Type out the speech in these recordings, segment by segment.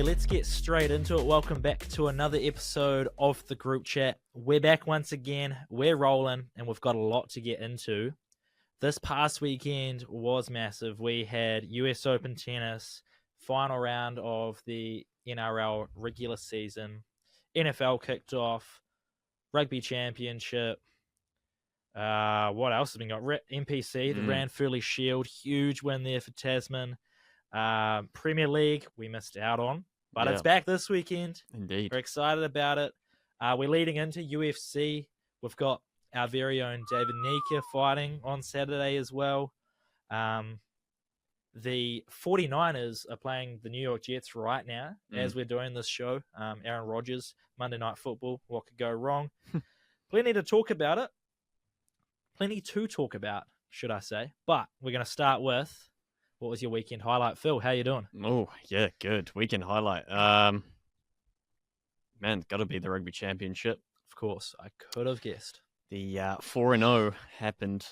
let's get straight into it. Welcome back to another episode of the group chat. We're back once again. We're rolling, and we've got a lot to get into. This past weekend was massive. We had US Open tennis, final round of the NRL regular season. NFL kicked off, Rugby Championship. What else has been got? NPC, the Ranfurly Shield, huge win there for Tasman. Premier League, we missed out on, but it's back this weekend. Indeed. We're excited about it. We're leading into UFC. We've got our very own David Nika fighting on Saturday as well. The 49ers are playing the New York Jets right now as we're doing this show. Aaron Rodgers, Monday Night Football. What could go wrong? Plenty to talk about it. Plenty to talk about, should I say. But we're going to start with, what was your weekend highlight? Phil, how you doing? Oh, yeah, good. Weekend highlight. Man, got to be the Rugby Championship. Of course, I could have guessed. The 4-0 happened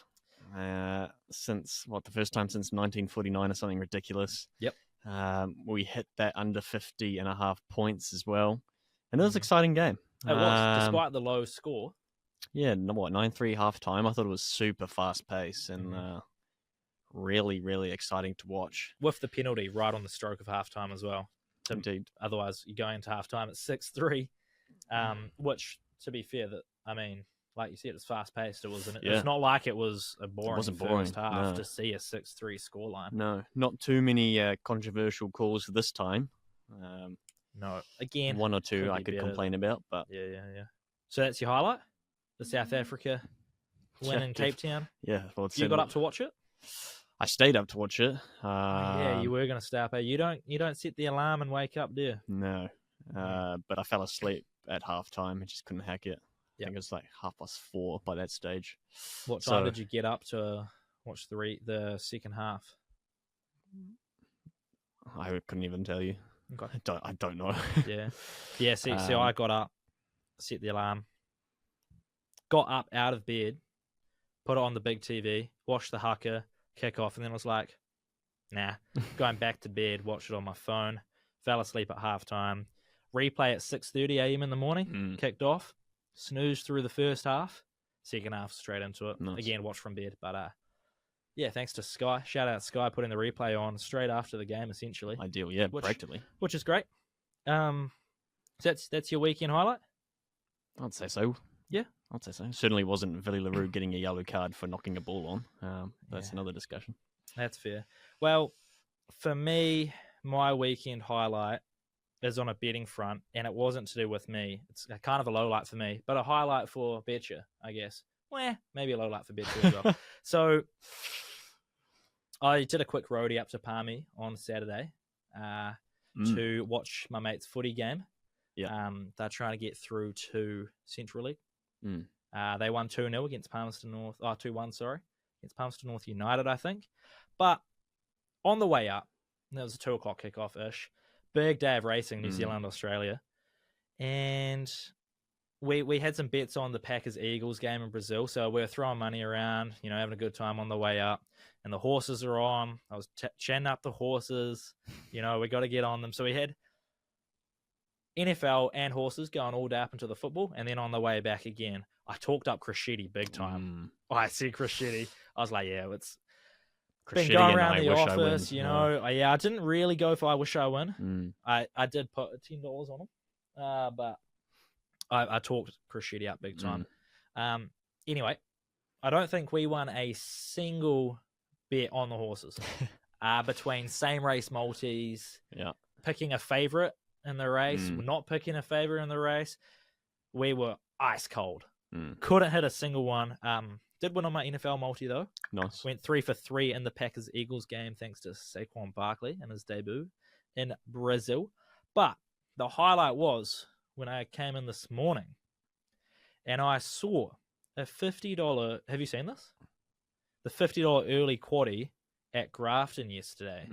since, the first time since 1949 or something ridiculous. Yep. We hit that under 50.5 points as well. And it was an exciting game. It was, despite the low score. Yeah, 9-3 half time. I thought it was super fast pace and really, really exciting to watch. With the penalty right on the stroke of halftime as well. Indeed. Otherwise, you're going into halftime at 6-3, which, to be fair, like you said, it's fast paced. It wasn't. Yeah. It's not like it was a boring first half no. to see a 6-3 scoreline. No, not too many controversial calls this time. No, again, one or two I could complain about, but yeah. So that's your highlight, the South Africa win in Cape Town. Yeah, well, you got up to watch it. I stayed up to watch it. Yeah, you were going to stay up. You don't set the alarm and wake up, do you? No, but I fell asleep at halftime. I just couldn't hack it. I think it was like 4:30 by that stage. What time did you get up to watch the second half? I couldn't even tell you. Okay. I don't know. Yeah. See, I got up, set the alarm, got up out of bed, put it on the big TV, watched the haka kick off, and then was like, nah, going back to bed, watched it on my phone, fell asleep at halftime, replay at 6:30 a.m. in the morning, kicked off, snoozed through the first half, second half straight into it. Nice. Again, watched from bed, but yeah, thanks to Sky. Shout out Sky putting the replay on straight after the game, essentially. Ideal, yeah, practically. Which is great. So that's your weekend highlight? I'd say so. Yeah. I'd say so. Certainly wasn't Villy LaRue getting a yellow card for knocking a ball on. That's another discussion. That's fair. Well, for me, my weekend highlight is on a betting front, and it wasn't to do with me. It's kind of a low light for me, but a highlight for betcha, I guess. Well, maybe a low light for betcha as well. So I did a quick roadie up to Palmy on Saturday to watch my mate's footy game. Yeah. They're trying to get through to Central League. They won 2-0 against Palmerston North. 2-1, sorry. Against Palmerston North United, I think. But on the way up, there was a 2 o'clock kickoff-ish. Big day of racing, New Zealand, Australia. And we had some bets on the Packers-Eagles game in Brazil, so we were throwing money around, having a good time on the way up. And the horses are on. I was chatting up the horses. We got to get on them. So we had NFL and horses going all day up into the football, and then on the way back again, I talked up Crescetti big time. I said Crescetti. I was like, yeah, it's been going around the office, I didn't really go for I wish I win. I did put $10 on him, but I talked Crescetti up big time. Anyway, I don't think we won a single bet on the horses. Between same race multis, picking a favourite in the race, not picking a favourite in the race, we were ice cold. Couldn't hit a single one. Did win on my NFL multi though. Nice. Went 3 for 3 in the Packers-Eagles game thanks to Saquon Barkley and his debut in Brazil. But the highlight was when I came in this morning and I saw a $50, have you seen this? The $50 early quaddie at Grafton yesterday.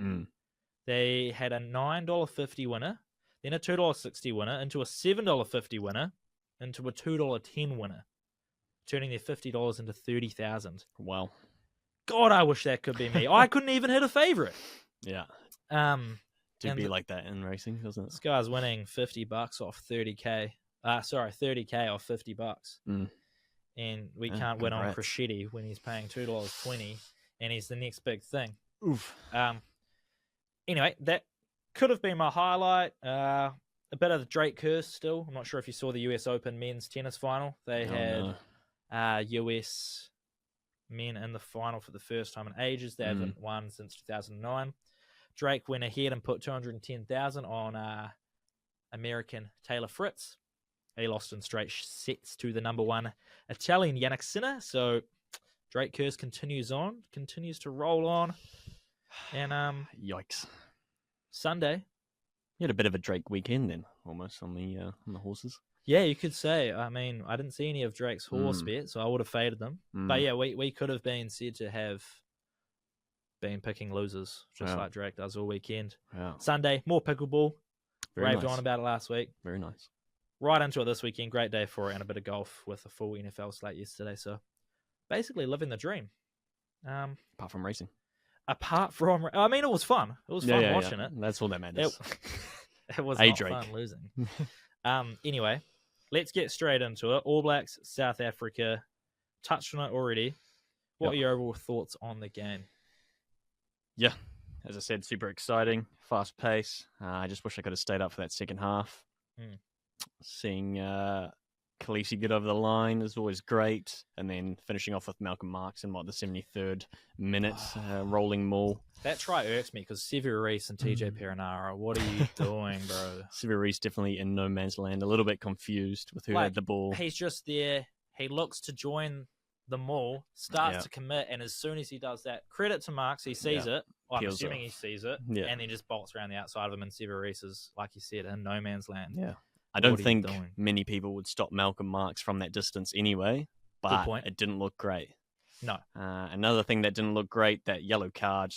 They had a $9.50 winner, then a $2.60 winner, into a $7.50 winner, into a $2.10 winner, turning their $50 into $30,000. Wow. God, I wish that could be me. I couldn't even hit a favorite. Yeah. Do be like that in racing, doesn't it? This guy's winning $50 off 30k. 30k off $50. And we can't win on Crescetti when he's paying $2.20, and he's the next big thing. Oof. Anyway, that could have been my highlight. A bit of the Drake curse still. I'm not sure if you saw the US Open men's tennis final. They had US men in the final for the first time in ages. They haven't won since 2009. Drake went ahead and put 210,000 on American Taylor Fritz. He lost in straight sets to the number one Italian Yannick Sinner. So Drake curse continues to roll on. And yikes! Sunday, you had a bit of a Drake weekend then, almost on the horses. Yeah, you could say. I mean, I didn't see any of Drake's horse bet, so I would have faded them. But yeah, we could have been said to have been picking losers, just like Drake does all weekend. Sunday, more pickleball. Raved on about it last week. Very nice. Right into it this weekend. Great day for it, and a bit of golf with a full NFL slate yesterday. So basically living the dream. Apart from racing. I mean, it was fun. It was fun watching it. That's all that matters. It was not fun losing. Anyway, let's get straight into it. All Blacks, South Africa. Touched on it already. What are your overall thoughts on the game? Yeah, as I said, super exciting, fast pace. I just wish I could have stayed up for that second half. Seeing Khaleesi get over the line is always great. And then finishing off with Malcolm Marks in, the 73rd minute, rolling maul. That try irks me because Sevu Reece and TJ Perenara, what are you doing, bro? Sevu Reece definitely in no man's land, a little bit confused with who had the ball. He's just there. He looks to join the maul, starts to commit, and as soon as he does that, credit to Marks, he sees it. Well, I'm assuming he sees it, and then just bolts around the outside of him, and Sevu Reece is, like you said, in no man's land. Yeah. I don't think many people would stop Malcolm Marks from that distance anyway, but it didn't look great. No. Another thing that didn't look great, that yellow card.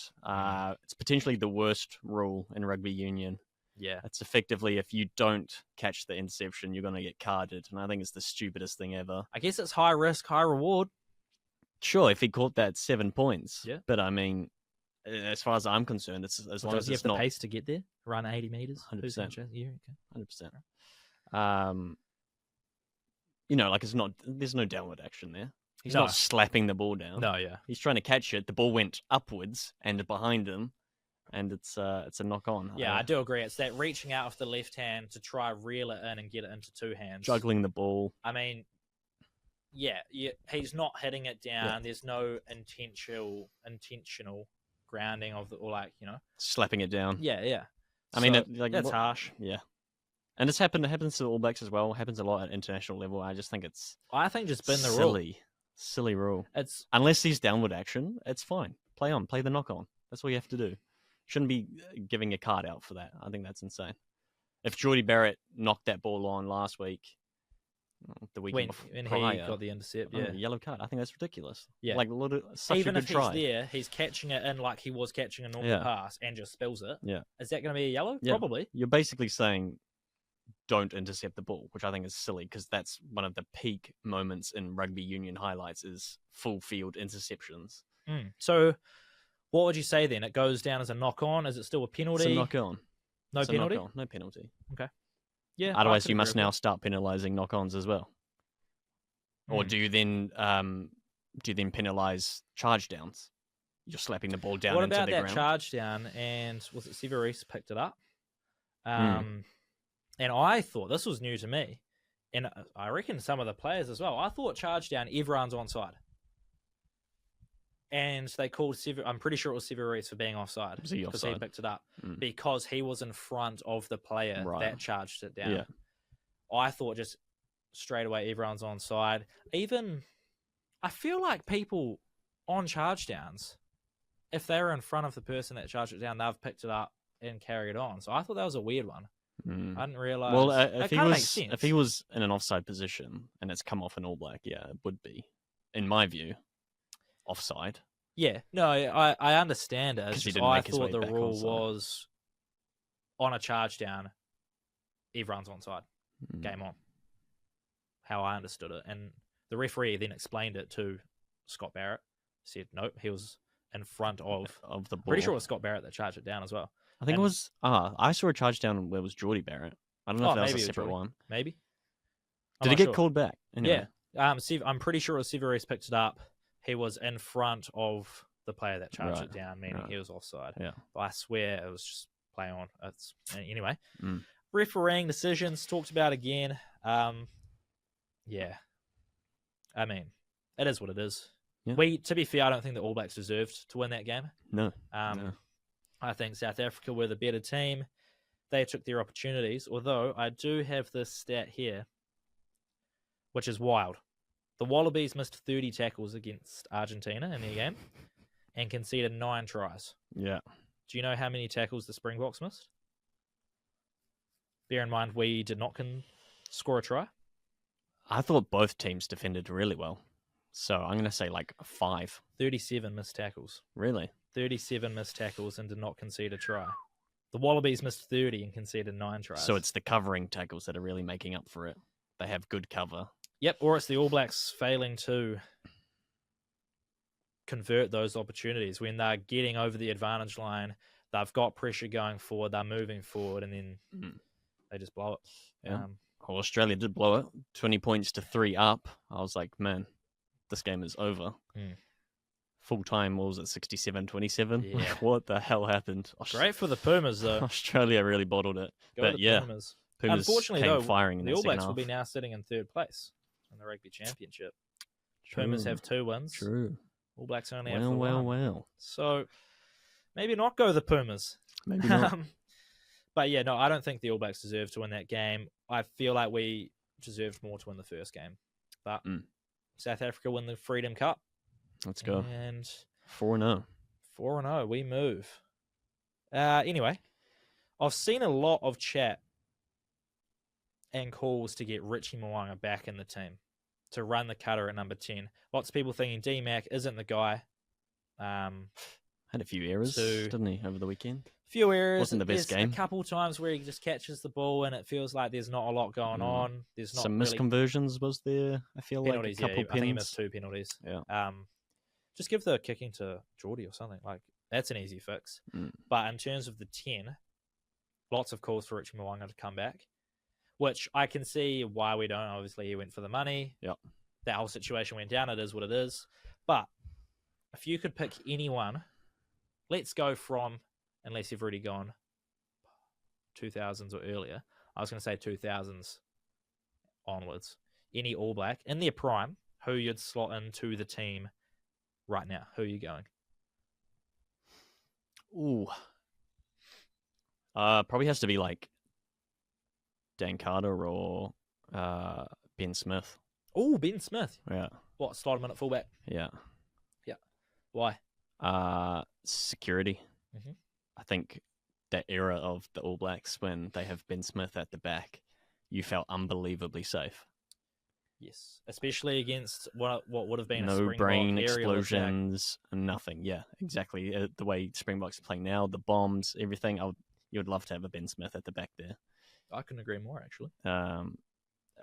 It's potentially the worst rule in rugby union. Yeah. It's effectively, if you don't catch the interception, you're going to get carded. And I think it's the stupidest thing ever. I guess it's high risk, high reward. Sure, if he caught that 7 points. Yeah. But I mean, as far as I'm concerned, it's as long as it's not... Does he have the pace to get there? Run 80 metres? 100%. Yeah, okay. 100%. There's no downward action there. He's not slapping the ball down. No, yeah. He's trying to catch it. The ball went upwards and behind him, and it's a knock on. Yeah, I do agree. It's that reaching out with the left hand to try reel it in and get it into two hands. Juggling the ball. I mean, yeah, he's not hitting it down. Yeah. There's no intentional grounding of slapping it down. Yeah. I mean, that's harsh. Yeah. And it happens to the All Blacks as well. It happens a lot at international level. I just think it's... I think just been the rule. Silly rule. Unless there's downward action, it's fine. Play on. Play the knock-on. That's all you have to do. Shouldn't be giving a card out for that. I think that's insane. If Jordy Barrett knocked that ball on last week, the weekend when prior, he got the intercept, yellow card. I think that's ridiculous. Yeah. Even if he's there, he's catching it in like he was catching a normal pass and just spills it. Yeah. Is that going to be a yellow? Yeah. Probably. You're basically saying... don't intercept the ball, which I think is silly because that's one of the peak moments in rugby union highlights is full field interceptions. So what would you say then? It goes down as a knock-on? Is it still a penalty? It's a knock-on. No penalty? Knock-on. No penalty. Okay. Yeah. Otherwise, you must now start penalising knock-ons as well. Or do you then penalise charge downs? You're slapping the ball down into the ground. What about that charge down? And was it Sevu Reece picked it up? And I thought, this was new to me, and I reckon some of the players as well, I thought charge down, everyone's onside. And they called I'm pretty sure it was Sevu Reece for being offside. Because he picked it up. Because he was in front of the player that charged it down. Yeah. I thought just straight away everyone's onside. Even, I feel like people on charge downs, if they were in front of the person that charged it down, they've picked it up and carried on. So I thought that was a weird one. I didn't realise. Well, if he was in an offside position and it's come off an All Black, it would be, in my view, offside. Yeah, no, I understand it. I thought the rule was on a charge down, everyone's onside, game on. How I understood it, and the referee then explained it to Scott Barrett. Said nope, he was in front of the ball. Pretty sure it was Scott Barrett that charged it down as well. I think it was. I saw a charge down where it was Geordie Barrett. I don't know if that was a separate one. Maybe. Did it get called back? Anyway. Yeah. I'm pretty sure Severis picked it up. He was in front of the player that charged it down, meaning he was offside. Yeah. But I swear it was just play on. Anyway. Refereeing decisions talked about again. Yeah. I mean, it is what it is. Yeah. To be fair, I don't think the All Blacks deserved to win that game. No. I think South Africa were the better team. They took their opportunities, although I do have this stat here, which is wild. The Wallabies missed 30 tackles against Argentina in their game and conceded 9 tries. Yeah. Do you know how many tackles the Springboks missed? Bear in mind, we did not score a try. I thought both teams defended really well. So I'm going to say 5. 37 missed tackles. Really? 37 missed tackles and did not concede a try. The Wallabies missed 30 and conceded 9 tries. So it's the covering tackles that are really making up for it. They have good cover. Yep, or it's the All Blacks failing to convert those opportunities. When they're getting over the advantage line, they've got pressure going forward, they're moving forward, and then they just blow it. Yeah. Well, Australia did blow it. 20 points to 3 up. I was like, man, this game is over. Full time, what was it, 67-27? Yeah. What the hell happened? Great for the Pumas, though. Australia really bottled it. Pumas. Unfortunately, though, firing in the All Blacks half. will be now sitting in 3rd place in the Rugby Championship. Pumas have 2 wins. True. All Blacks only have 1. Well. So maybe not go the Pumas. Maybe not. But yeah, no, I don't think the All Blacks deserve to win that game. I feel like we deserved more to win the first game. But South Africa win the Freedom Cup. Let's go. And 4-0. 4-0, we move. Anyway, I've seen a lot of chat and calls to get Richie Mo'unga back in the team, to run the cutter at number 10. Lots of people thinking D-Mac isn't the guy. Had a few errors, didn't he, over the weekend? Few errors. Wasn't the best game. A couple times where he just catches the ball and it feels like there's not a lot going on. There's not some misconversions, was there? I feel penalties, like a couple I think he missed 2 penalties. Yeah. Just give the kicking to Geordie or something. That's an easy fix. But in terms of the 10, lots of calls for Richie Mo'unga to come back, which I can see why we don't. Obviously, he went for the money. Yep. That whole situation went down. It is what it is. But if you could pick anyone, let's go from, unless you've already gone 2000s or earlier, I was going to say 2000s onwards, any All Black in their prime, who you'd slot into the team right now. Who are you going? Ooh. Probably has to be Dan Carter or Ben Smith. Oh, Ben Smith. Yeah. What, slot him in at fullback? Yeah. Yeah. Why? Security. Mm-hmm. I think that era of the All Blacks when they have Ben Smith at the back, you felt unbelievably safe. Yes, especially against what would have been no brain explosions, nothing. Yeah, exactly. The way Springboks are playing now, the bombs, everything. You would love to have a Ben Smith at the back there. I couldn't agree more, actually.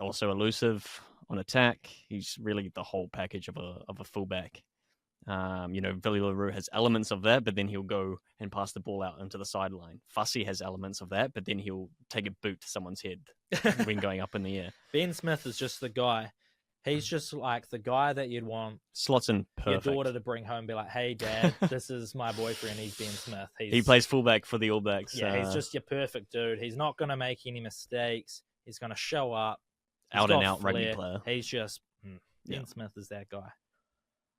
Also elusive on attack. He's really the whole package of a fullback. Billy LaRue has elements of that, but then he'll go and pass the ball out into the sideline. Fussy has elements of that, but then he'll take a boot to someone's head when going up in the air. Ben Smith is just the guy. He's just like the guy that you'd want slots in perfect. Your daughter to bring home and be like, hey, Dad, this is my boyfriend. He's Ben Smith. He plays fullback for the All Blacks. Yeah, he's just your perfect dude. He's not going to make any mistakes. He's going to show up. Out and out rugby player. He's just, Ben Smith is that guy.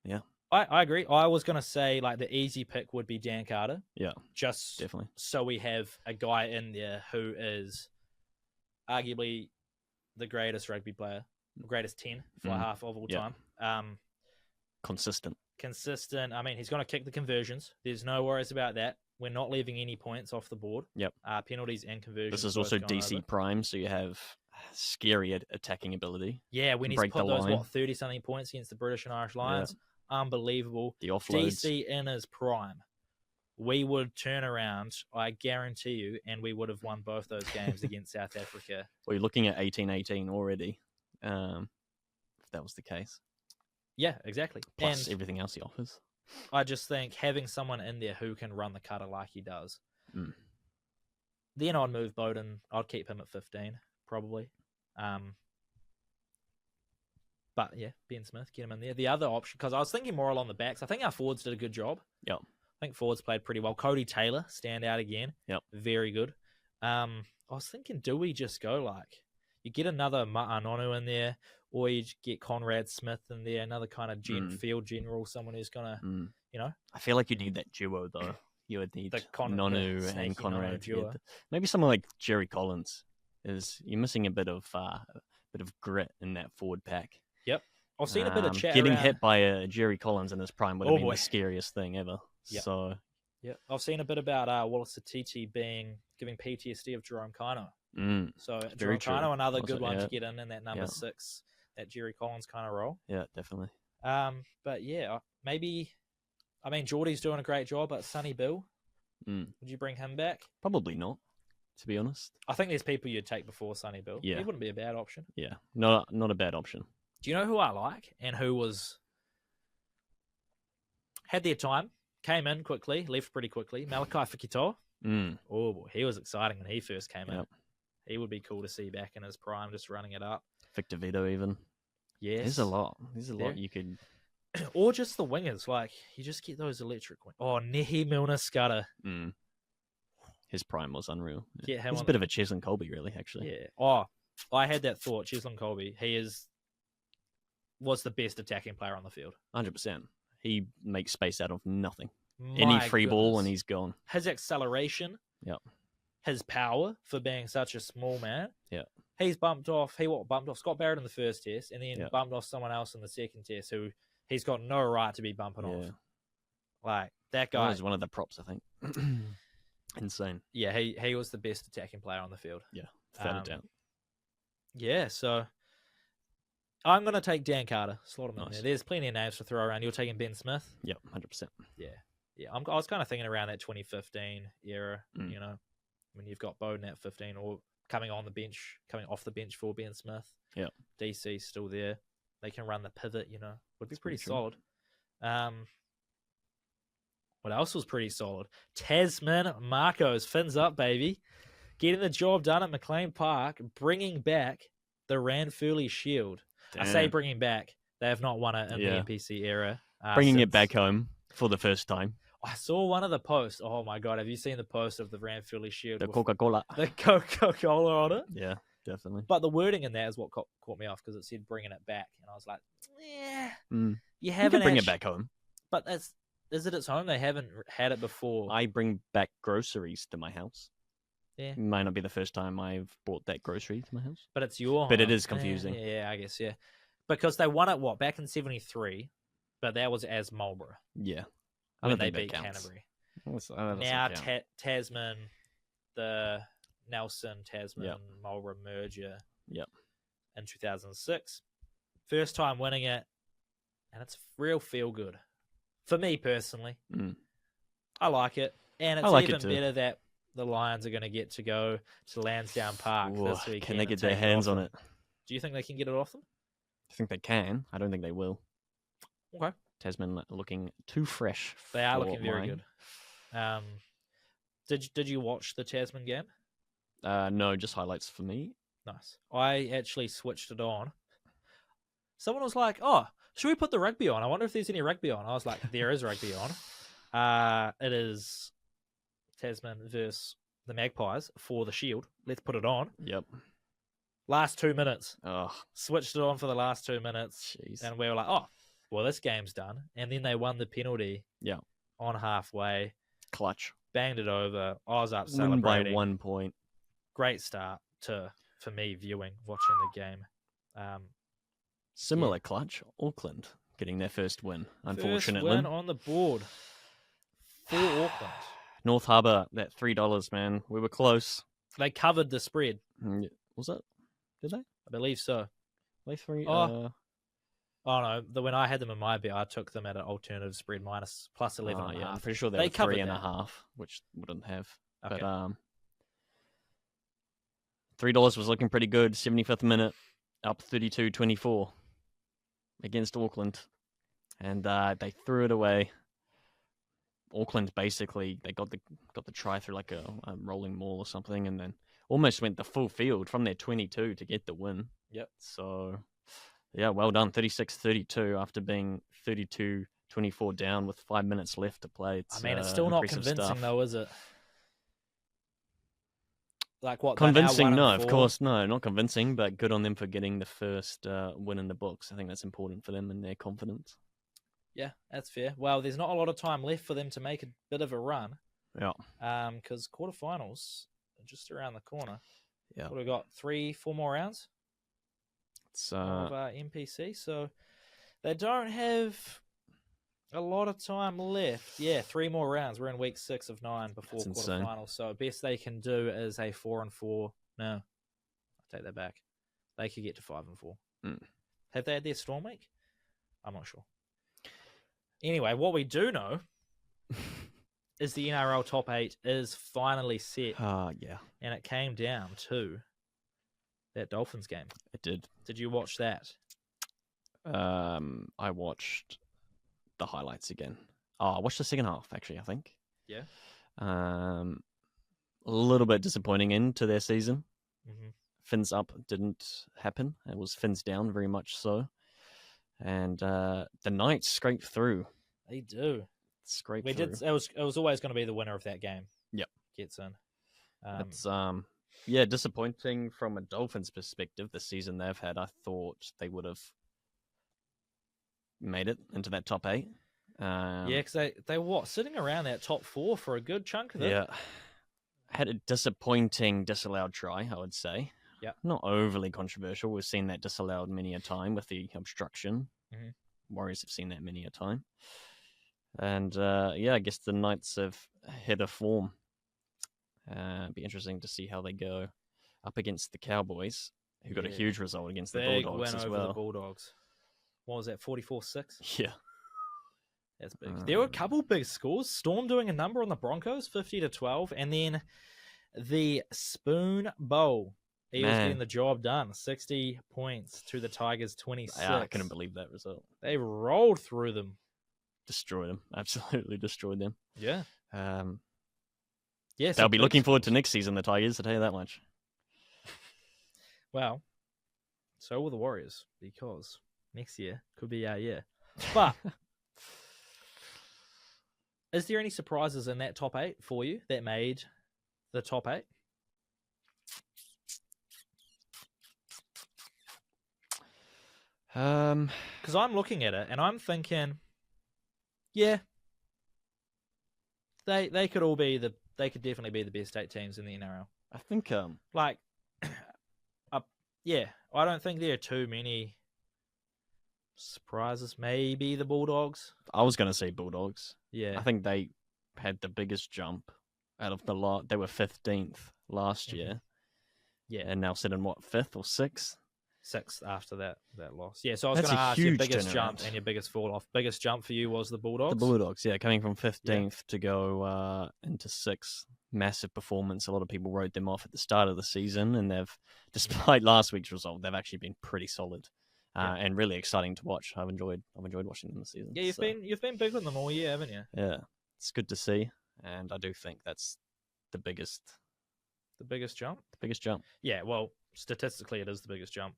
Yeah. I agree. I was going to say the easy pick would be Dan Carter. Yeah, just definitely. So we have a guy in there who is arguably the greatest rugby player, greatest 10 fly half of all time. Consistent. I mean, he's going to kick the conversions. There's no worries about that. We're not leaving any points off the board. Yep. Penalties and conversions. This is also DC over. Prime, so you have scary attacking ability. Yeah, when he's put those 30-something points against the British and Irish Lions. Yeah. Unbelievable. The offloads. DC in his prime, we would turn around, I guarantee you, and we would have won both those games against South Africa. Well, you're looking at 18-18 already, if that was the case. Yeah, exactly. Plus everything else he offers. I just think having someone in there who can run the cutter like he does Then I'd move Bowden. I'd keep him at 15, probably. But yeah, Ben Smith, get him in there. The other option, because I was thinking more along the backs. I think our forwards did a good job. Yep. I think forwards played pretty well. Cody Taylor, stand out again. Yep. Very good. I was thinking, do we just go like, you get another Ma'anonu in there, or you get Conrad Smith in there, another kind of field general, someone who's going to, I feel like you need that duo, though. You would need Nonu and Conrad. Duo. Maybe someone like Jerry Collins. You're missing a bit of grit in that forward pack. Yep. I've seen a bit of chat getting around... hit by a Jerry Collins in his prime would have been the scariest thing ever. Yep. So, yeah, I've seen a bit about Wallace Atiti giving PTSD of Jerome Kano. So Jerome Kano, another good one to get in that number 6, that Jerry Collins kind of role. Yeah, definitely. But yeah, maybe. I mean, Geordie's doing a great job, but Sonny Bill, would you bring him back? Probably not, to be honest. I think there's people you'd take before Sonny Bill. Yeah, he wouldn't be a bad option. Yeah, not a bad option. Do you know who I like and who had their time, came in quickly, left pretty quickly? Malachi Fekitoa. Oh boy, he was exciting when he first came in. He would be cool to see back in his prime, just running it up. Victor Vito even. Yes. There's a lot you could... Or just the wingers. Like, you just get those electric wingers. Oh, Nehi Milner-Skudder. His prime was unreal. Get him He's a bit of a Cheslin Colby, really, actually. Yeah. Oh, I had that thought. Cheslin Colby. He was the best attacking player on the field. 100%. He makes space out of nothing. Any free ball and he's gone. His acceleration. Yep. His power for being such a small man. Yeah. He's bumped off Scott Barrett in the first test and then bumped off someone else in the second test who he's got no right to be bumping off. Like, that guy was one of the props, I think. Insane. Yeah, he was the best attacking player on the field. Yeah, without a doubt. Yeah, so I'm going to take Dan Carter, slot him in there. There's plenty of names to throw around. You're taking Ben Smith? Yep, 100%. Yeah. I was kind of thinking around that 2015 era, when you've got Bowden at 15 or coming off the bench for Ben Smith. Yeah. DC's still there. They can run the pivot, would be pretty true. solid. What else was pretty solid? Tasman Marcos, fins up, baby. Getting the job done at McLean Park, bringing back the Ranfurly Shield. Damn. I say bringing back. They have not won it in the NPC era. Bringing it back home for the first time. I saw one of the posts. Oh, my God. Have you seen the post of the Ranfurly Shield? The Coca-Cola. The Coca-Cola on it? Yeah, definitely. But the wording in that is what caught me off because it said bringing it back. And I was like, you haven't bring it back home. But is it its home? They haven't had it before. I bring back groceries to my house. Yeah. It might not be the first time I've brought that grocery to my house. But it's your home. But it is confusing. Yeah, I guess, yeah. Because they won it, back in 73, but that was as Marlborough. Yeah. I don't think they beat Canterbury. Now Tasman, the Nelson, Tasman, Marlborough merger in 2006. First time winning it, and it's real feel good. For me personally. I like it. And it's even better that the Lions are going to get to go to Lansdowne Park this weekend. Can they get their hands on it? Do you think they can get it off them? I think they can. I don't think they will. Okay. Tasman looking too fresh. They are looking very good. Did you watch the Tasman game? No, just highlights for me. Nice. I actually switched it on. Someone was like, "Oh, should we put the rugby on? I wonder if there's any rugby on." I was like, "There is rugby on. It is Tasman versus the Magpies for the Shield. Let's put it on." Yep. Last 2 minutes. Oh. Switched it on for the last 2 minutes. Jeez. And we were like, "Oh, well, this game's done." And then they won the penalty. Yeah. On halfway. Clutch. Banged it over. I was up celebrating. Win by 1 point. Great start for me watching the game. Similar clutch. Auckland getting their first win, unfortunately. First win on the board for Auckland. North Harbour, that $3, man. We were close. They covered the spread. Was it? Did they? I believe so. They three? Oh no. When I had them in my bet, I took them at an alternative spread plus 11.5. I'm pretty sure they were 3.5, which wouldn't have. Okay. But $3 was looking pretty good. 75th minute, up 32-24 against Auckland, and they threw it away. Auckland basically they got the try through like a rolling maul or something, and then almost went the full field from their 22 to get the win. Yep. So, yeah, well done. 36-32 after being 32-24 down with 5 minutes left to play. It's still not convincing stuff. though, is it? Like what? Convincing? No, of course, no, not convincing. But good on them for getting the first win in the books. I think that's important for them and their confidence. Yeah, that's fair. Well, there's not a lot of time left for them to make a bit of a run. Yeah. Because quarterfinals are just around the corner. Yeah. We've got 3-4 more rounds. It's of NPC, so they don't have a lot of time left. Yeah, 3 more rounds. We're in week 6 of 9 before quarterfinals. So best they can do is a 4-4. No, I take that back. They could get to 5-4. Have they had their Storm week? I'm not sure. Anyway, what we do know is the NRL top 8 is finally set. Yeah. And it came down to that Dolphins game. It did. Did you watch that? I watched the highlights again. I watched the second half, actually, I think. Yeah. A little bit disappointing end to their season. Mm-hmm. Fins up didn't happen. It was fins down, very much so. And the Knights scraped through. They do. Scraped through. It was always going to be the winner of that game. Yep. Gets in. It's disappointing from a Dolphins perspective. The season they've had, I thought they would have made it into that top 8. Because they were sitting around that top 4 for a good chunk of it. Yeah. Had a disappointing disallowed try, I would say. Yeah. Not overly controversial. We've seen that disallowed many a time with the obstruction. Mm-hmm. Warriors have seen that many a time. And I guess the Knights have hit a form. Be interesting to see how they go up against the Cowboys, who got a huge result against the Bulldogs win as over well. The Bulldogs. What was that, 44-6? Yeah. That's big. There were a couple big scores. Storm doing a number on the Broncos, 50-12, and then the Spoon Bowl. Eagles getting the job done. 60 points to the Tigers, 26. Yeah, I couldn't believe that result. They rolled through them. Destroyed them. Absolutely destroyed them. Yeah. They'll be looking forward to next season, the Tigers, I'll tell you that much. Well, so will the Warriors, because next year could be our year. But is there any surprises in that top 8 for you that made the top 8? Because I'm looking at it and I'm thinking, yeah, they could all be they could definitely be the best 8 teams in the NRL. I think I don't think there are too many surprises. Maybe the Bulldogs. I was going to say Bulldogs. Yeah, I think they had the biggest jump out of the lot. They were 15th last year. Yeah, and now sitting 5th or 6th? 6th after that loss. Yeah, so I was going to ask your biggest jump and your biggest fall off. Biggest jump for you was the Bulldogs? The Bulldogs, yeah, coming from 15th to go into 6th. Massive performance. A lot of people wrote them off at the start of the season, and they've, despite last week's result, they've actually been pretty solid and really exciting to watch. I've enjoyed watching them this season. Yeah, you've been big on them all year, haven't you? Yeah, it's good to see, and I do think that's the biggest jump. The biggest jump. Yeah, well, statistically, it is the biggest jump.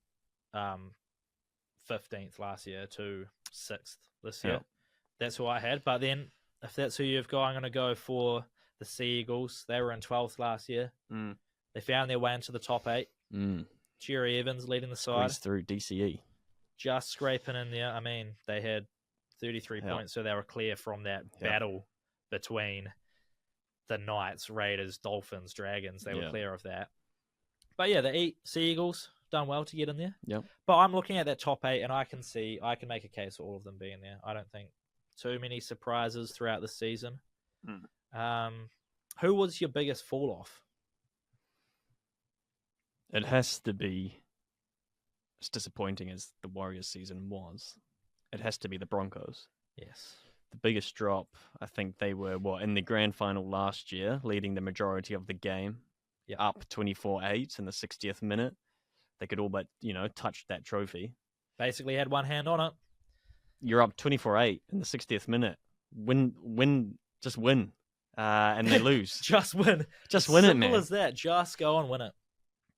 15th last year to 6th this year. Yeah. That's who I had. But then, if that's who you've got, I'm going to go for the Sea Eagles. They were in 12th last year. They found their way into the top 8. Jerry Evans leading the side. Squeezed through DCE. Just scraping in there. I mean, they had 33 points, so they were clear from that battle between the Knights, Raiders, Dolphins, Dragons. They were clear of that. But yeah, the Sea Eagles done well to get in there. Yep. But I'm looking at that top 8, and I can make a case for all of them being there. I don't think too many surprises throughout the season. Who was your biggest fall off? It has to be, as disappointing as the Warriors season was, it has to be the Broncos. Yes. The biggest drop, I think they were, in the grand final last year, leading the majority of the game, up 24-8 in the 60th minute. They could all but, touch that trophy. Basically had one hand on it. You're up 24-8 in the 60th minute. Win Just win. And they lose. Just win. Just win it, man. Simple as that. Just go and win it.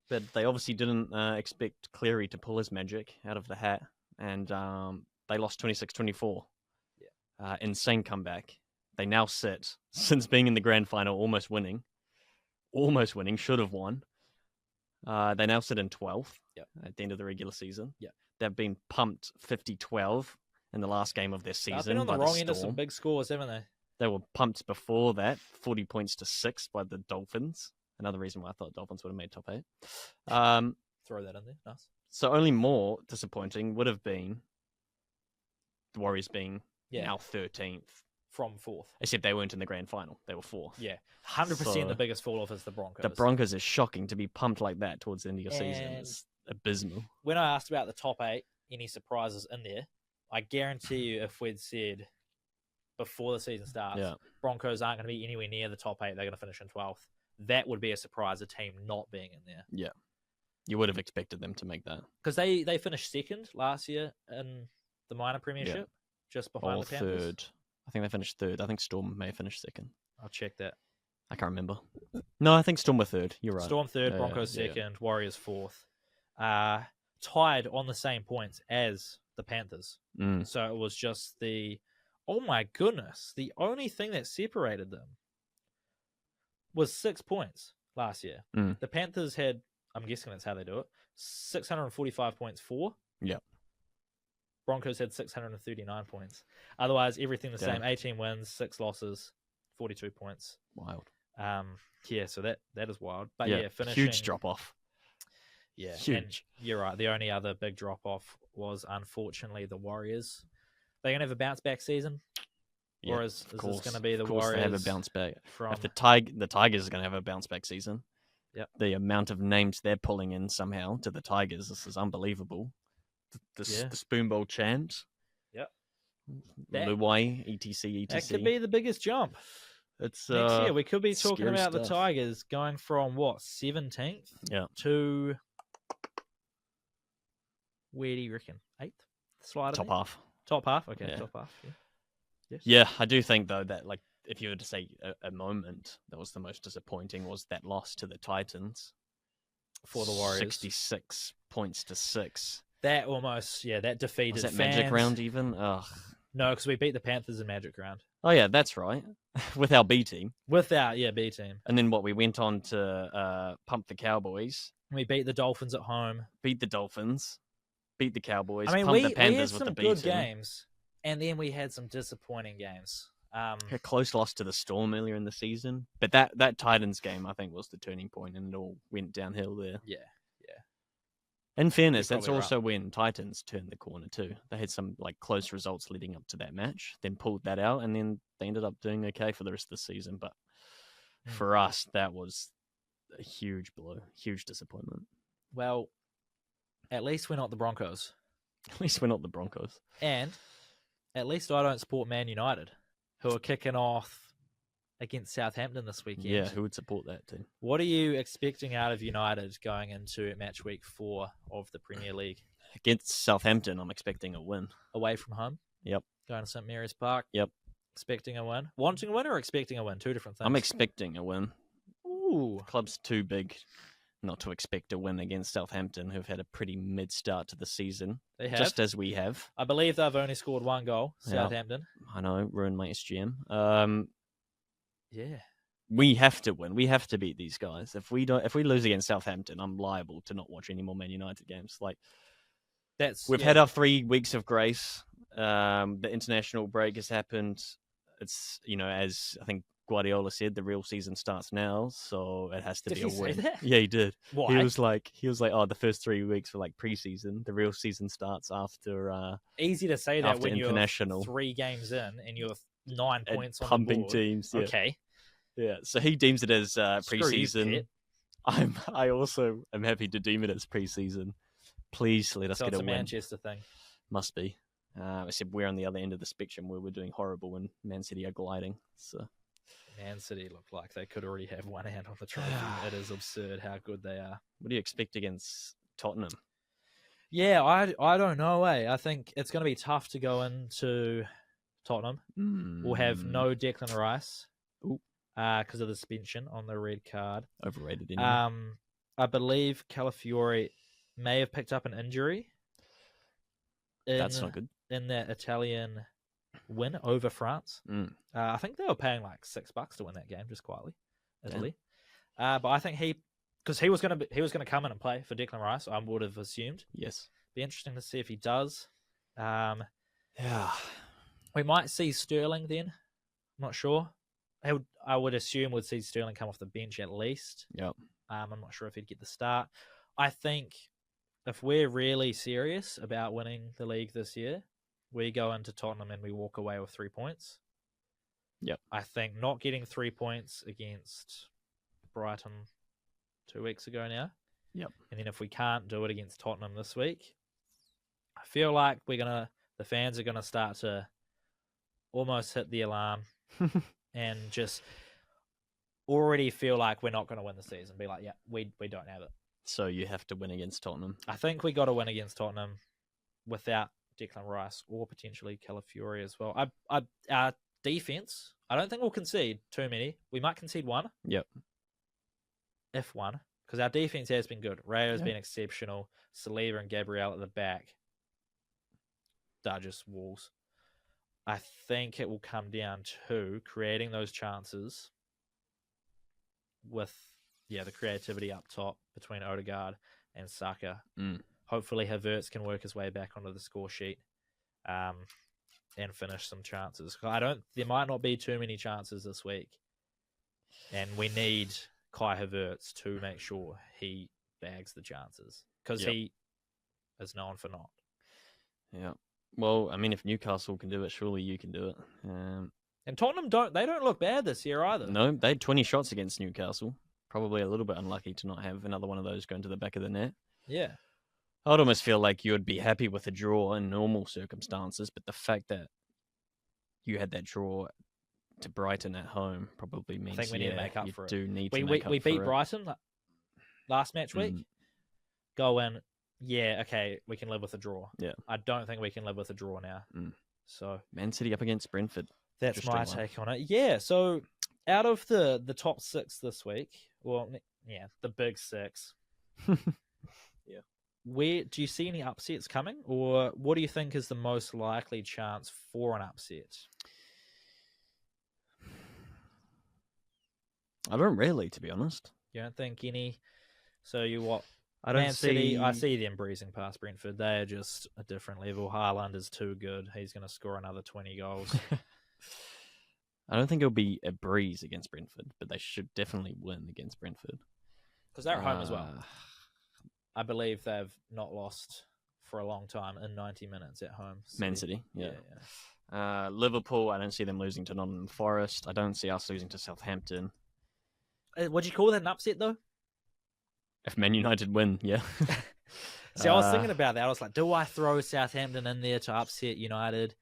But they obviously didn't expect Cleary to pull his magic out of the hat. And they lost 26-24. Yeah. Insane comeback. They now sit, since being in the grand final, almost winning, should have won. They now sit in 12th at the end of the regular season. Yeah. They've been pumped 50-12 in the last game of their season. They've been on the wrong end of some big scores, haven't they? They were pumped before that, 40 points to 6 by the Dolphins. Another reason why I thought Dolphins would have made top 8. Throw that in there. Nice. So only more disappointing would have been the Warriors being now 13th. From 4th. Except they weren't in the grand final. They were 4th. Yeah. 100% the biggest fall-off is the Broncos. The Broncos is shocking to be pumped like that towards the end of your season. It's abysmal. When I asked about the top 8, any surprises in there, I guarantee you if we'd said before the season starts, Broncos aren't going to be anywhere near the top 8, they're going to finish in 12th. That would be a surprise, a team not being in there. Yeah. You would have expected them to make that. Because they finished second last year in the minor premiership, just behind the Panthers. Third. I think they finished third. I think Storm may have finished second. I'll check that. I can't remember. No, I think Storm were third. You're right. Storm third, Broncos second, Warriors fourth. Tied on the same points as the Panthers. So it was just oh my goodness, the only thing that separated them was 6 points last year. The Panthers had, I'm guessing that's how they do it, 645 points for. Yep. Broncos had 639 points. Otherwise, everything the same. 18 wins, 6 losses, 42 points. Wild. So that is wild. But finishing huge drop off. Yeah, huge. And you're right. The only other big drop off was unfortunately the Warriors. They're gonna have a bounce back season, or is this going to be the Warriors? They have a bounce back. From if the Tigers are going to have a bounce back season. Yep. The amount of names they're pulling in somehow to the Tigers, this is unbelievable. The Spoon Bowl chant. Yep. Luai, etc. That could be the biggest jump. It's next year. We could be talking about stuff. The Tigers going from 17th to where do you reckon? 8th? Slide top half. Top half? Okay, yeah. Top half. Yeah. Yes. Yeah, I do think though that if you were to say a moment that was the most disappointing was that loss to the Titans for the Warriors. 66 points to 6. That almost, that defeated was that fans. Magic Round even? Ugh. No, because we beat the Panthers in Magic Round. Oh, yeah, that's right. With our B team. With our, B team. And then we went on to pump the Cowboys. We beat the Dolphins at home. Beat the Dolphins. Beat the Cowboys. I mean, pump the Panthers we had with some the B good team. games, and then we had some disappointing games. A close loss to the Storm earlier in the season. But that Titans game, I think, was the turning point, and it all went downhill there. Yeah. In fairness, that's also when Titans turned the corner too. They had some close results leading up to that match, then pulled that out, and then they ended up doing okay for the rest of the season. But for us, that was a huge blow, huge disappointment. Well, at least we're not the Broncos. At least we're not the Broncos. And at least I don't support Man United, who are kicking off against Southampton this weekend. Yeah, who would support that team? What are you expecting out of United going into match week 4 of the Premier League? Against Southampton, I'm expecting a win. Away from home? Yep. Going to St. Mary's Park? Yep. Expecting a win? Wanting a win or expecting a win? Two different things. I'm expecting a win. Ooh. The club's too big not to expect a win against Southampton, who've had a pretty mid-start to the season. They have. Just as we have. I believe they've only scored 1 goal, Southampton. I know, ruined my SGM. Yeah. We have to win. We have to beat these guys. If we lose against Southampton, I'm liable to not watch any more Man United games. We've had our 3 weeks of grace. The international break has happened. It's as I think Guardiola said, the real season starts now, so it has to be a win. Say that? Yeah, he did. Why? He was like, oh, the first 3 weeks were preseason. The real season starts after. Easy to say that when you're 3 games in and you're 9 points on pumping the board. Teams. Yeah. Okay. Yeah, so he deems it as preseason. I also am happy to deem it as preseason. Please let us get a win. It's a Manchester thing. Must be. Except we're on the other end of the spectrum where we're doing horrible when Man City are gliding. So Man City look like they could already have one hand on the trophy. It is absurd how good they are. What do you expect against Tottenham? Yeah, I don't know. I think it's going to be tough to go into Tottenham, will have no Declan Rice because of the suspension on the red card. Overrated anyway. I believe Calafiore may have picked up an injury. That's not good. In that Italian win over France. I think they were paying like $6 to win that game, just quietly, Italy. But I think because he was going to come in and play for Declan Rice, I would have assumed. Yes. Be interesting to see if he does. Yeah. We might see Sterling then. I'm not sure. I would assume we'd see Sterling come off the bench at least. Yep. I'm not sure if he'd get the start. I think if we're really serious about winning the league this year, we go into Tottenham and we walk away with 3 points. Yep. I think not getting 3 points against Brighton 2 weeks ago now. Yep. And then if we can't do it against Tottenham this week, I feel like the fans are gonna start to almost hit the alarm and just already feel like we're not going to win the season. Be like, yeah, we don't have it. So you have to win against Tottenham. I think we got to win against Tottenham without Declan Rice or potentially Calafiore as well. Our defense, I don't think we'll concede too many. We might concede one. Yep. If one, because our defense has been good. Rayo has been exceptional. Saliba and Gabriel at the back. They're just walls. I think it will come down to creating those chances with the creativity up top between Odegaard and Saka. Hopefully Havertz can work his way back onto the score sheet and finish some chances. There might not be too many chances this week, and we need Kai Havertz to make sure he bags the chances because he is known for not. Yeah. Well, I mean, if Newcastle can do it, surely you can do it. And Tottenham don't look bad this year either. No, they had 20 shots against Newcastle. Probably a little bit unlucky to not have another one of those going to the back of the net. Yeah. I would almost feel like you would be happy with a draw in normal circumstances, but the fact that you had that draw to Brighton at home probably means I think we need to make up for it. We beat Brighton last match week. Go in. Yeah, okay, we can live with a draw. Yeah. I don't think we can live with a draw now. So Man City up against Brentford. That's my take on it. Yeah, so out of the top 6 this week, the big 6. Yeah. Where do you see any upsets coming, or what do you think is the most likely chance for an upset? I don't really, to be honest. You don't think any? So you what? I don't Man City, I see them breezing past Brentford. They are just a different level. Haaland is too good. He's going to score another 20 goals. I don't think it'll be a breeze against Brentford, but they should definitely win against Brentford. Because they're at home as well. I believe they've not lost for a long time in 90 minutes at home. Man City, yeah. Liverpool, I don't see them losing to Nottingham Forest. I don't see us losing to Southampton. Would you call that an upset, though? If Man United win, yeah. See, I was thinking about that. I was like, do I throw Southampton in there to upset United?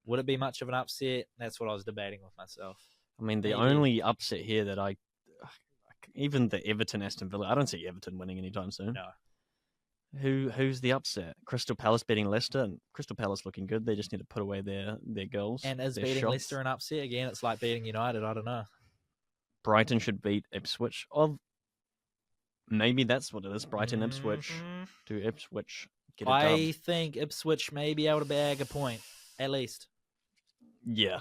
Would it be much of an upset? That's what I was debating with myself. I mean, the only upset here that even the Everton-Aston Villa, I don't see Everton winning anytime soon. No. Who's the upset? Crystal Palace beating Leicester, and Crystal Palace looking good. They just need to put away their goals. And is beating shots. Leicester an upset? Again, it's like beating United. I don't know. Brighton should beat Ipswich. Maybe that's what it is. Brighton, Ipswich. Do Ipswich get a dub? I think Ipswich may be able to bag a point, at least. Yeah.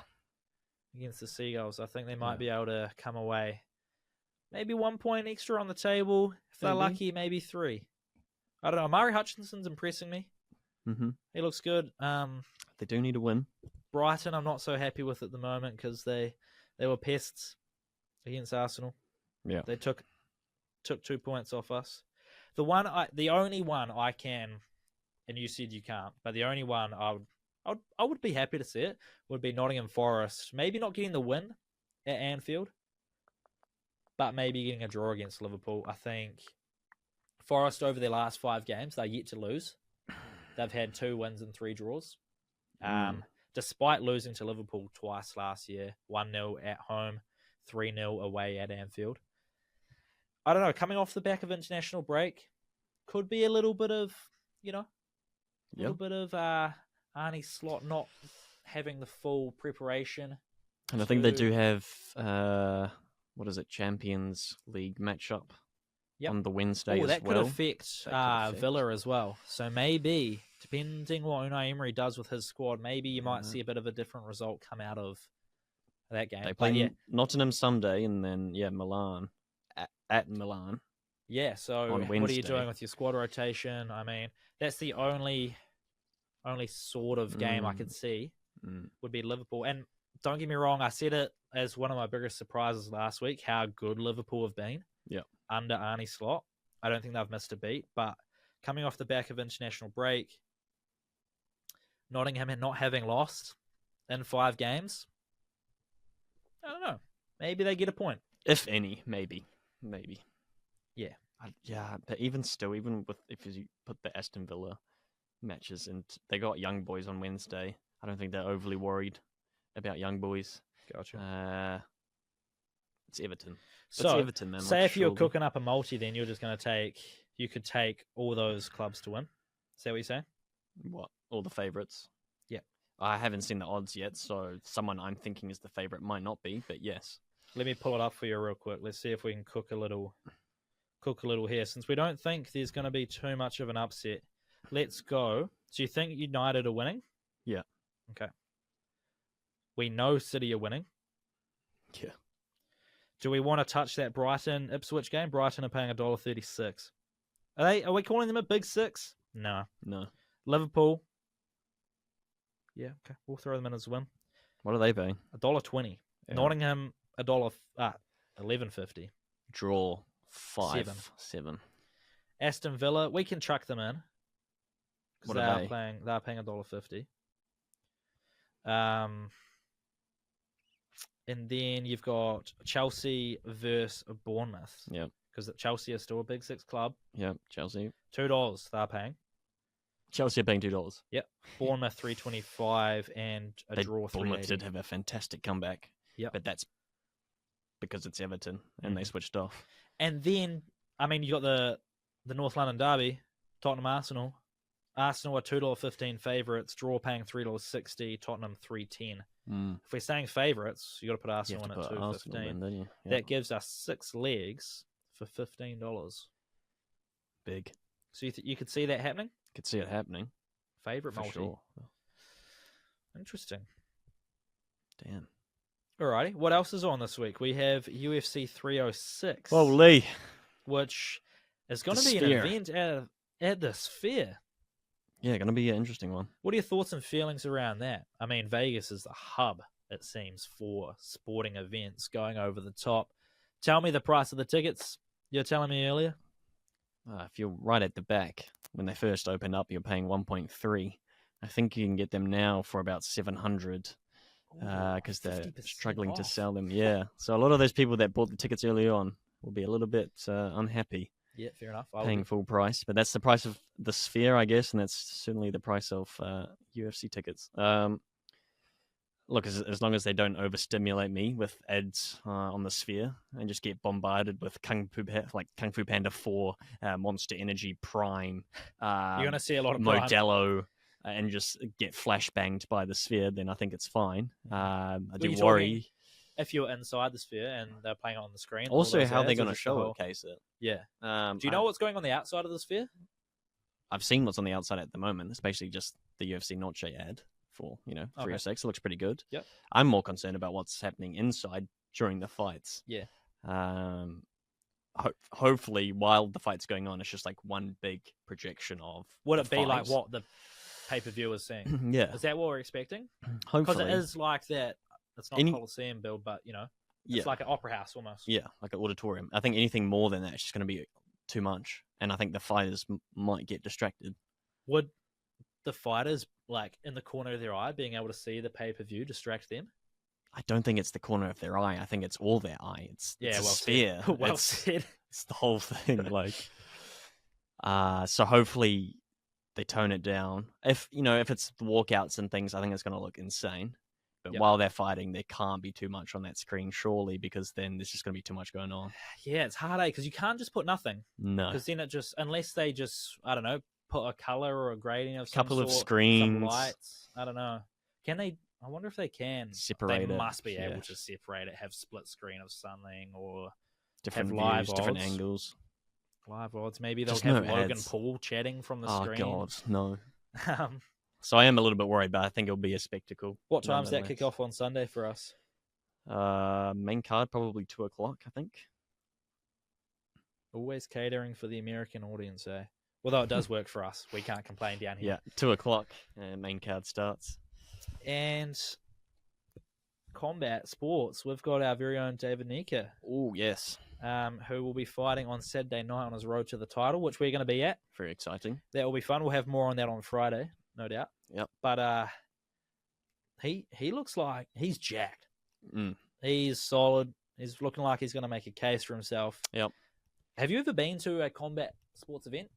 Against the Seagulls. I think they might be able to come away. Maybe 1 point extra on the table. If they're lucky, maybe 3. I don't know. Murray Hutchinson's impressing me. Mm-hmm. He looks good. They do need a win. Brighton, I'm not so happy with at the moment because they were pests against Arsenal. Yeah. They took 2 points off us. The only one I can, and you said you can't, but the only one I would be happy to see it would be Nottingham Forest. Maybe not getting the win at Anfield, but maybe getting a draw against Liverpool. I think Forest over their last 5 games, they're yet to lose. They've had 2 wins and 3 draws. Despite losing to Liverpool twice last year, 1-0 at home, 3-0 away at Anfield. I don't know, coming off the back of international break, could be a little bit of, Arnie Slot not having the full preparation. And I think they do have, Champions League matchup on the Wednesday as that well. Could affect Villa as well. So maybe, depending what Unai Emery does with his squad, maybe you might see a bit of a different result come out of that game. They play Nottingham Sunday and then, Milan at Milan. Yeah, so what are you doing with your squad rotation? I mean, that's the only sort of game I could see would be Liverpool. And don't get me wrong, I said it as one of my biggest surprises last week, how good Liverpool have been under Arne Slot. I don't think they've missed a beat, but coming off the back of international break, Nottingham not having lost in 5 games, I don't know. Maybe they get a point. If any, maybe. Yeah. But even still, if you put the Aston Villa matches and they got young boys on Wednesday, I don't think they're overly worried about young boys. Gotcha. It's Everton. So, it's Everton, man. Say if you're cooking up a multi, then you're just going to you could take all those clubs to win. Is that what you're saying? What? All the favourites? Yeah. I haven't seen the odds yet, so someone I'm thinking is the favourite might not be, but yes. Let me pull it up for you real quick. Let's see if we can cook a little here. Since we don't think there's going to be too much of an upset, let's go. Do you think United are winning? Yeah. Okay. We know City are winning. Yeah. Do we want to touch that Brighton-Ipswich game? Brighton are paying $1.36. Are we calling them a big 6? No. Liverpool. Yeah, okay. We'll throw them in as a win. What are they paying? $1.20. Yeah. Nottingham, $11.50. Draw 5-7. Aston Villa, we can chuck them in. What are they? They're paying $1.50. And then you've got Chelsea versus Bournemouth. Yep. Because Chelsea is still a Big 6 club. Yep, Chelsea. $2 they're paying. Chelsea are paying $2. Yep. Bournemouth $3.25 and a draw $3.80. Bournemouth did have a fantastic comeback. Yep. But that's because it's Everton and they switched off. And then, I mean, you got the North London derby, Tottenham Arsenal. Arsenal are $2.15 favourites, draw paying $3.60, Tottenham $3.10. If we're saying favourites, you got to put Arsenal in at $2.15. Yep. That gives us 6 legs for $15. Big. So you could see that happening? Could see it happening. Favourite for multi. Sure. Interesting. Damn. Alrighty. What else is on this week? We have UFC 306. Holy. Which is going to be an event at the Sphere. Yeah, going to be an interesting one. What are your thoughts and feelings around that? I mean, Vegas is the hub, it seems, for sporting events going over the top. Tell me the price of the tickets you're telling me earlier. If you're right at the back, when they first opened up, you're paying 1.3. I think you can get them now for about 700 because they're struggling to sell them. Yeah, so a lot of those people that bought the tickets early on will be a little bit unhappy. Yeah, fair enough. Paying full price, but that's the price of the Sphere, I guess, and that's certainly the price of UFC tickets. Look, as long as they don't overstimulate me with ads on the Sphere and just get bombarded with Kung Fu Panda 4, Monster Energy Prime, you're gonna see a lot of Modelo, and just get flashbanged by the Sphere, then I think it's fine. I do worry. If you're inside the Sphere and they're playing it on the screen. Also, how they're going to showcase it. Yeah. Do you know what's going on the outside of the Sphere? I've seen what's on the outside at the moment. It's basically just the UFC Noche ad for, 306. It looks pretty good. Yep. I'm more concerned about what's happening inside during the fights. Yeah. Hopefully, while the fight's going on, it's just like one big projection of. Would it be like what the pay-per-view is seeing? Yeah. Is that what we're expecting? Hopefully. Because it is like that. It's not Coliseum build, but, it's like an opera house almost. Yeah, like an auditorium. I think anything more than that is just going to be too much. And I think the fighters might get distracted. Would the fighters, like, in the corner of their eye, being able to see the pay-per-view distract them? I don't think it's the corner of their eye. I think it's all their eye. It's a sphere. Well said. It's the whole thing. So hopefully they tone it down. If it's the walkouts and things, I think it's going to look insane. But while they're fighting, there can't be too much on that screen, surely, because then there's just going to be too much going on. Yeah, it's hard, because you can't just put nothing. No. Because then unless they just, I don't know, put a color or a grading of some couple sort, of screens, some lights. I don't know. Can they I wonder if they can. Separate it. They must be able to separate it, have split screen of something, or different have views, live different odds. angles. Live odds. Maybe they'll Just have no Logan ads. Paul chatting from the screen. Oh, God, no. So I am a little bit worried, but I think it'll be a spectacle. What time's that kick off on Sunday for us? Main card, probably 2 o'clock, I think. Always catering for the American audience, eh? Although it does work for us. We can't complain down here. Yeah, 2 o'clock, main card starts. And combat sports, we've got our very own David Nika. Oh, yes. Who will be fighting on Saturday night on his road to the title, which we're going to be at. Very exciting. That will be fun. We'll have more on that on Friday, no doubt. Yep. But he looks like he's jacked. Mm. He's solid. He's looking like he's going to make a case for himself. Yep. Have you ever been to a combat sports event?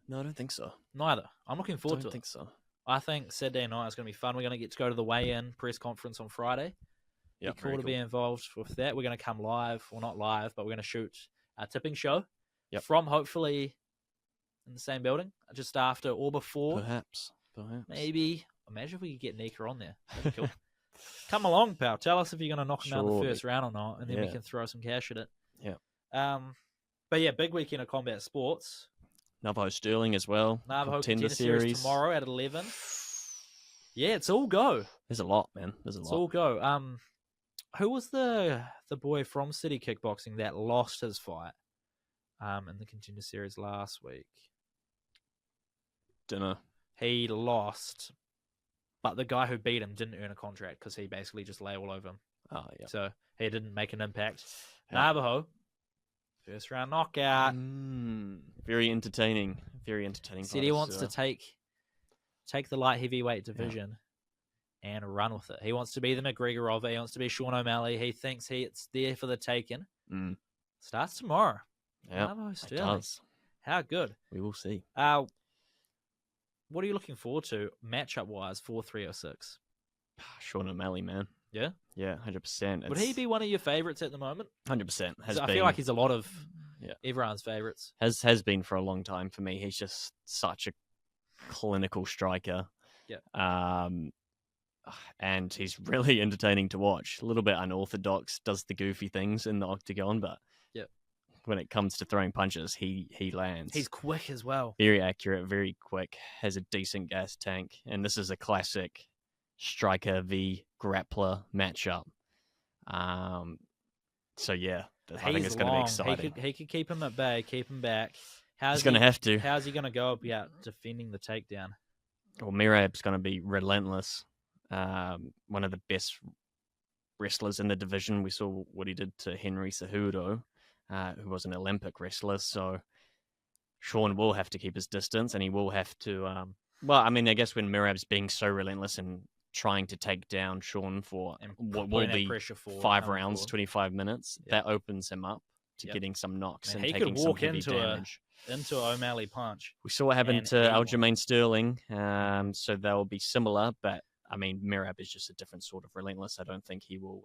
No, I don't think so. Neither. I'm looking forward to it. I don't think so. I think Saturday night is going to be fun. We're going to get to go to the weigh-in press conference on Friday. Yeah, cool to be involved with that. We're going to come live. Well, not live, but we're going to shoot a tipping show from hopefully in the same building, just after or before. Perhaps. Maybe. Imagine if we could get Nika on there. That'd be cool. Come along, pal. Tell us if you're going to knock him out in the first round or not, and then we can throw some cash at it. Yeah. But yeah, big weekend of combat sports. Navajo Sterling as well. Navajo Contender Series tomorrow at 11. Yeah, it's all go. There's a lot, man. There's a lot. It's all go. Who was the boy from City Kickboxing that lost his fight in the Contender Series last week? Dunno. He lost, but the guy who beat him didn't earn a contract because he basically just lay all over him. Oh, yeah. So he didn't make an impact. Yeah. Navajo, first round knockout. Very entertaining. Very entertaining. Said he wants to take the light heavyweight division and run with it. He wants to be the McGregor of it. He wants to be Sean O'Malley. He thinks it's there for the taking. Starts tomorrow. Yeah, it does. How good. We will see. What are you looking forward to matchup-wise for 306? Sean O'Malley, man. Yeah? Yeah, 100%. Would he be one of your favourites at the moment? 100%. I feel like he's a lot of everyone's favourites. Has been for a long time for me. He's just such a clinical striker. Yeah. And he's really entertaining to watch. A little bit unorthodox, does the goofy things in the octagon, but when it comes to throwing punches, he lands. He's quick as well. Very accurate, very quick, has a decent gas tank, and this is a classic striker v grappler matchup. So yeah, I think it's going to be exciting. He could keep him at bay, keep him back. He's going to have to. How's he going to go about defending the takedown? Well, Mirab's going to be relentless. One of the best wrestlers in the division. We saw what he did to Henry Cejudo, who was an Olympic wrestler. So Sean will have to keep his distance, and he will have to. I guess when Mirab's being so relentless and trying to take down Sean for what will be 5 rounds, 25 minutes, that opens him up to getting some knocks and taking some heavy damage. Into O'Malley punch. We saw what happened to Aljamain Sterling, so they'll be similar, but I mean, Mirab is just a different sort of relentless. I don't think he will.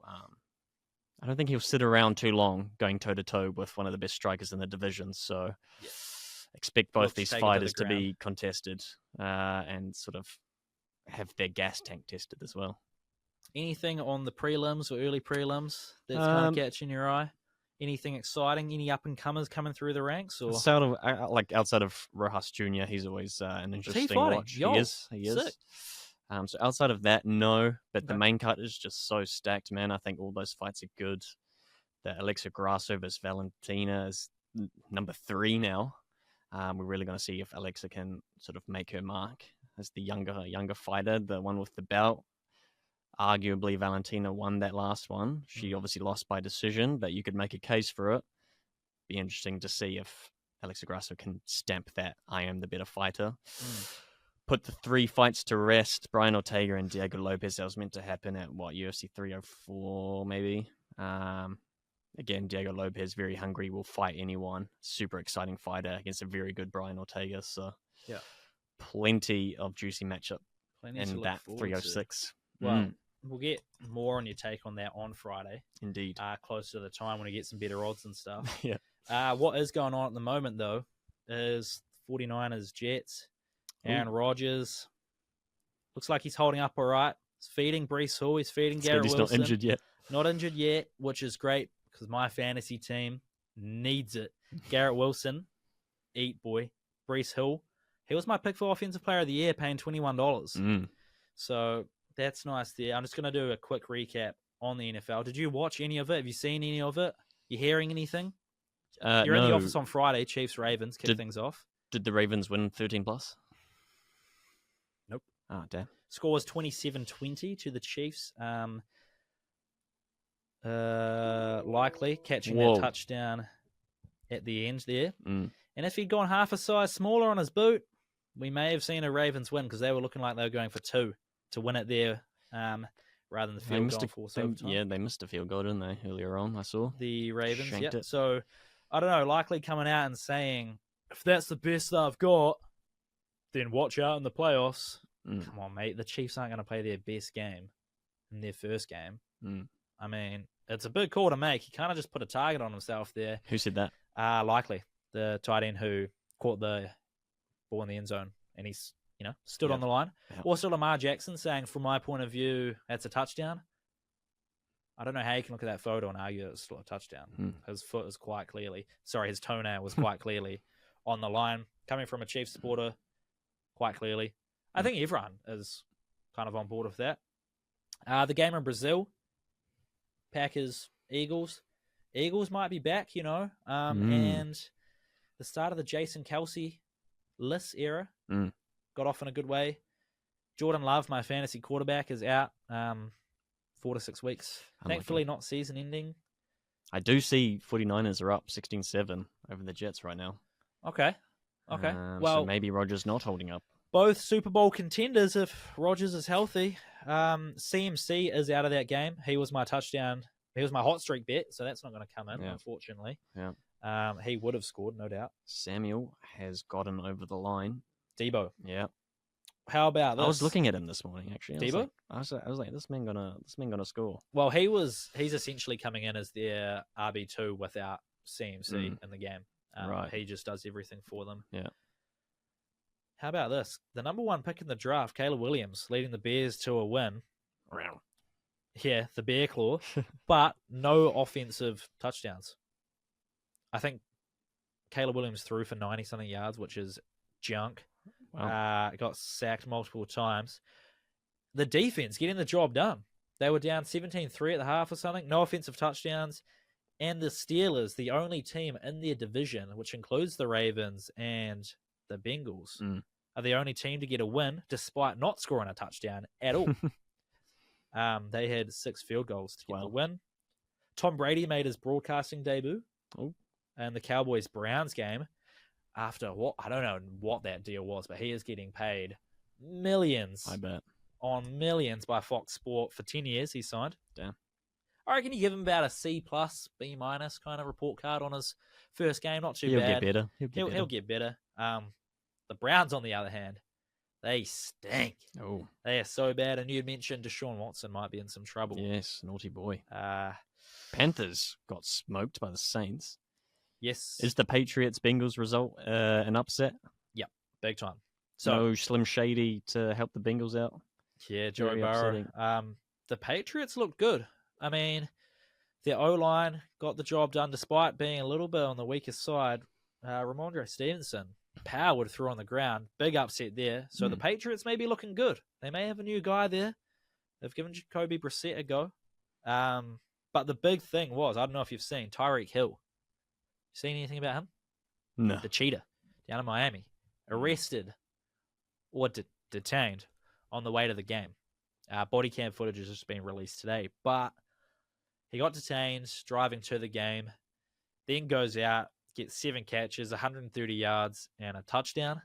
I don't think he'll sit around too long going toe to toe with one of the best strikers in the division. So expect both these fighters to be contested and sort of have their gas tank tested as well. Anything on the prelims or early prelims that's kind of catching your eye? Anything exciting? Any up and comers coming through the ranks? Or outside of Rojas Jr., he's always an interesting watch. He is. Sick. So outside of that, no. But the main card is just so stacked, man. I think all those fights are good. The Alexa Grasso versus Valentina is number 3 now. We're really going to see if Alexa can sort of make her mark as the younger fighter, the one with the belt. Arguably, Valentina won that last one. She obviously lost by decision, but you could make a case for it. Be interesting to see if Alexa Grasso can stamp that I am the better fighter. Put the 3 fights to rest. Brian Ortega and Diego Lopez. That was meant to happen at UFC 304 maybe. Again, Diego Lopez, very hungry, will fight anyone. Super exciting fighter against a very good Brian Ortega. So plenty of juicy matchup in that 306. Well, we'll get more on your take on that on Friday. Indeed. Closer to the time when we get some better odds and stuff. Yeah. What is going on at the moment, though, is 49ers Jets. Aaron Rodgers looks like he's holding up all right. He's feeding Breece Hall. He's feeding It's Garrett good he's Wilson. not injured yet. Not injured yet, which is great because my fantasy team needs it. Garrett Wilson, eat boy. Breece Hall, he was my pick for Offensive Player of the Year, paying $21. So that's nice there. I'm just going to do a quick recap on the NFL. Did you watch any of it? Have you seen any of it? You hearing anything? You're in the office on Friday. Chiefs-Ravens kick things off. Did the Ravens win 13+? Nope. Oh, damn. Score was 27-20 to the Chiefs. Likely catching that touchdown at the end there. And if he'd gone half a size smaller on his boot, we may have seen a Ravens win because they were looking like they were going for 2 to win it there rather than the field goal force overtime. Yeah, they missed a field goal, didn't they, earlier on, I saw. The Ravens, yeah. So, I don't know, likely coming out and saying, if that's the best they've got, then watch out in the playoffs. Come on, mate. The Chiefs aren't going to play their best game in their first game. I mean, it's a big call to make. He kind of just put a target on himself there. Who said that? Likely. The tight end who caught the ball in the end zone, and he's, stood on the line. Also, Lamar Jackson saying, from my point of view, that's a touchdown. I don't know how you can look at that photo and argue it's still a touchdown. His foot is quite clearly, his toenail was quite clearly on the line. Coming from a Chiefs supporter, quite clearly. I think everyone is kind of on board with that. The game in Brazil, Packers, Eagles. Eagles might be back, and the start of the Jason Kelce-less era got off in a good way. Jordan Love, my fantasy quarterback, is out 4 to 6 weeks. Thankfully, not season ending. I do see 49ers are up 16-7 over the Jets right now. Okay. So maybe Rodgers not holding up. Both Super Bowl contenders if Rodgers is healthy. CMC is out of that game. He was my touchdown. He was my hot streak bet, so that's not going to come in, unfortunately. Yeah. He would have scored, no doubt. Samuel has gotten over the line. Debo. Yeah. How about this? I was looking at him this morning, actually. Debo? I was like, this man gonna score. Well, he's essentially coming in as their RB2 without CMC in the game. Right. He just does everything for them. Yeah. How about this? The number 1 pick in the draft, Caleb Williams, leading the Bears to a win. Yeah, the Bear Claw, but no offensive touchdowns. I think Caleb Williams threw for 90-something yards, which is junk. Wow. Got sacked multiple times. The defense getting the job done. They were down 17-3 at the half or something. No offensive touchdowns. And the Steelers, the only team in their division, which includes the Ravens and the Bengals, are the only team to get a win despite not scoring a touchdown at all. They had 6 field goals to get the win. Tom Brady made his broadcasting debut in the Cowboys-Browns game after I don't know what that deal was, but he is getting paid millions. I bet. On millions by Fox Sport for 10 years he signed. Damn. I reckon you give him about a C+, B- kind of report card on his first game. Not too He'll bad. Get better. He'll get better. The Browns, on the other hand, they stink. Oh, they are so bad. And you mentioned Deshaun Watson might be in some trouble. Yes, naughty boy. Panthers got smoked by the Saints. Yes. Is the Patriots-Bengals result an upset? Yep, big time. So no Slim Shady to help the Bengals out? Yeah, Joe Burrow. The Patriots look good. I mean, their O-line got the job done despite being a little bit on the weaker side. Ramondre Stevenson powered through on the ground. Big upset there. So the Patriots may be looking good. They may have a new guy there. They've given Jacoby Brissett a go. But the big thing was, I don't know if you've seen, Tyreek Hill. Seen anything about him? No. The cheetah down in Miami. Arrested or detained on the way to the game. Body cam footage has just been released today. But he got detained driving to the game. Then goes out, gets 7 catches, 130 yards, and a touchdown.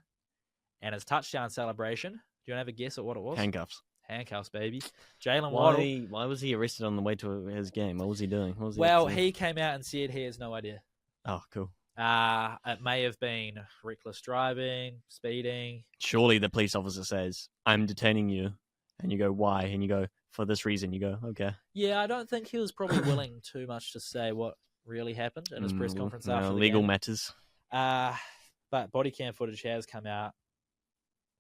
And his touchdown celebration, do you want to have a guess at what it was? Handcuffs, baby. Jalen Waddle. Why was he arrested on the way to his game? What was he doing? He came out and said he has no idea. Oh, cool. It may have been reckless driving, speeding. Surely the police officer says, I'm detaining you. And you go, why? And you go, for this reason. You go, okay. Yeah, I don't think he was probably willing too much to say what really happened in his press conference after the legal game. matters. But body cam footage has come out.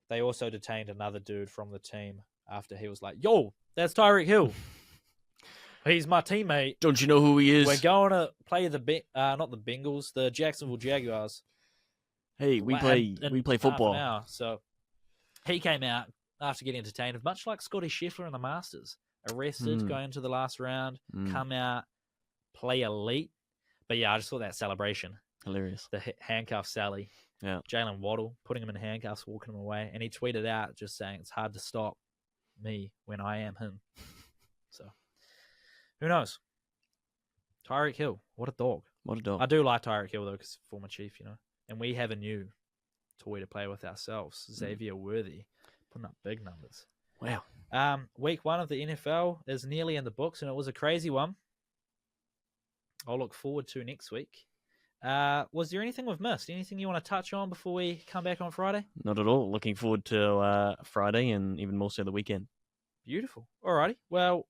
They also detained another dude from the team after he was like, yo, That's Tyreek Hill. He's my teammate. Don't you know who he is? We're going to play not the Bengals, the Jacksonville Jaguars. Hey, we play football. Hour, so he came out after getting entertained, much like Scotty Scheffler in the Masters. Arrested, going into the last round, come out, play elite. But yeah, I just saw that celebration. Hilarious. The handcuff Sally. Yeah. Jalen Waddle putting him in handcuffs, walking him away. And he tweeted out just saying it's hard to stop me when I am him. So who knows? Tyreek Hill, what a dog. What a dog. I do like Tyreek Hill, though, because former Chief, And we have a new toy to play with ourselves. Xavier Worthy, putting up big numbers. Wow. Week 1 of the NFL is nearly in the books, and it was a crazy one. I'll look forward to next week. Was there anything we've missed? Anything you want to touch on before we come back on Friday? Not at all. Looking forward to Friday and even more so the weekend. Beautiful. Alrighty. Well,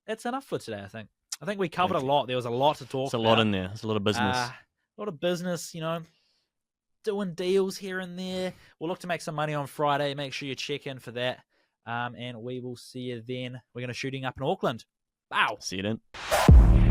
that's enough for today, I think. I think we covered a lot. There was a lot to talk about. There's a lot in there. There's a lot of business. A lot of business, doing deals here and there. We'll look to make some money on Friday. Make sure you check in for that. And we will see you then. We're going to shooting up in Auckland. Wow. See you then.